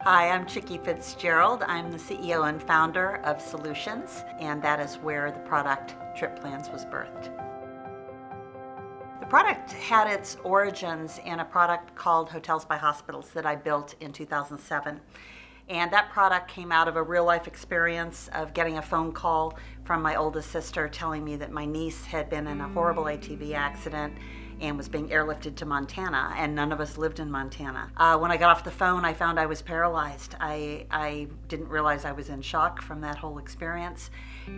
Hi, I'm Chicke Fitzgerald. I'm the CEO and founder of Solutionz, and that is where the product TripPlanz was birthed. The product had its origins in a product called Hotels by Hospitals that I built in 2007. And that product came out of a real life experience of getting a phone call from my oldest sister telling me that my niece had been in a horrible ATV accident and was being airlifted to Montana, and none of us lived in Montana. When I got off the phone, I found I was paralyzed. I didn't realize I was in shock from that whole experience,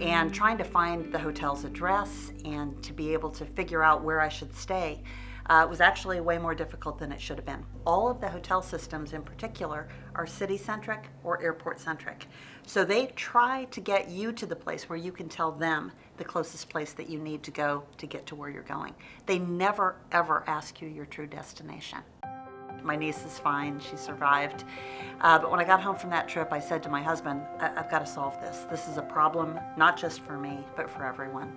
and trying to find the hotel's address and to be able to figure out where I should stay was actually way more difficult than it should have been. All of the hotel systems in particular are city-centric or airport-centric. So they try to get you to the place where you can tell them the closest place that you need to go to get to where you're going. They never, ever ask you your true destination. My niece is fine, she survived. But when I got home from that trip, I said to my husband, I've got to solve this. This is a problem, not just for me, but for everyone.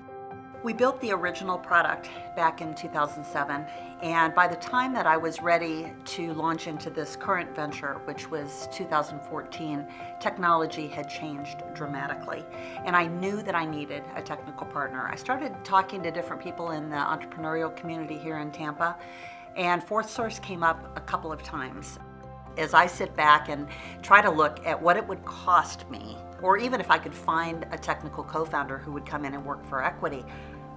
We built the original product back in 2007, and by the time that I was ready to launch into this current venture, which was 2014, technology had changed dramatically, and I knew that I needed a technical partner. I started talking to different people in the entrepreneurial community here in Tampa, and FourthSource came up a couple of times. As I sit back and try to look at what it would cost me, or even if I could find a technical co-founder who would come in and work for equity,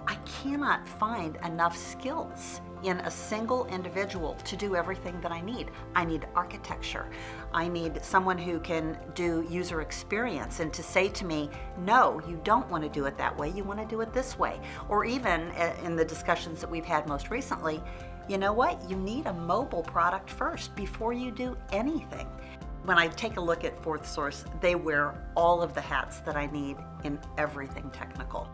I cannot find enough skills in a single individual to do everything that I need. I need architecture. I need someone who can do user experience and to say to me, no, you don't want to do it that way, you want to do it this way. Or even in the discussions that we've had most recently, you know what? You need a mobile product first before you do anything. When I take a look at FourthSource, they wear all of the hats that I need in everything technical.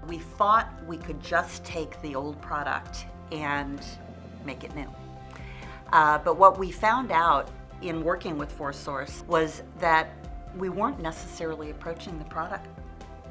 We thought we could just take the old product and make it new. But what we found out in working with FourthSource was that we weren't necessarily approaching the product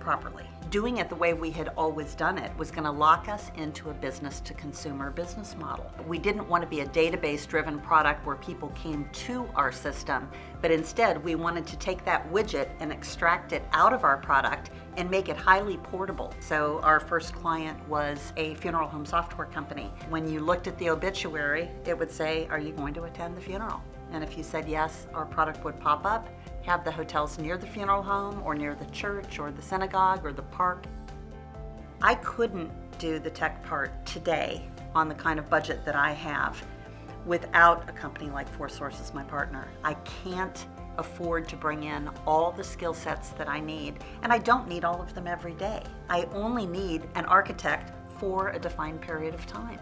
properly. Doing it the way we had always done it was going to lock us into a business-to-consumer business model. We didn't want to be a database-driven product where people came to our system, but instead we wanted to take that widget and extract it out of our product and make it highly portable. So our first client was a funeral home software company. When you looked at the obituary, it would say, are you going to attend the funeral? And if you said yes, our product would pop up, have the hotels near the funeral home or near the church or the synagogue or the park. I couldn't do the tech part today on the kind of budget that I have without a company like FourthSource as my partner. I can't afford to bring in all the skill sets that I need, and I don't need all of them every day. I only need an architect for a defined period of time.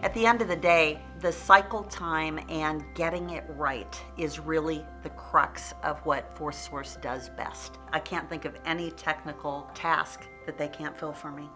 At the end of the day, the cycle time and getting it right is really the crux of what FourthSource does best. I can't think of any technical task that they can't fill for me.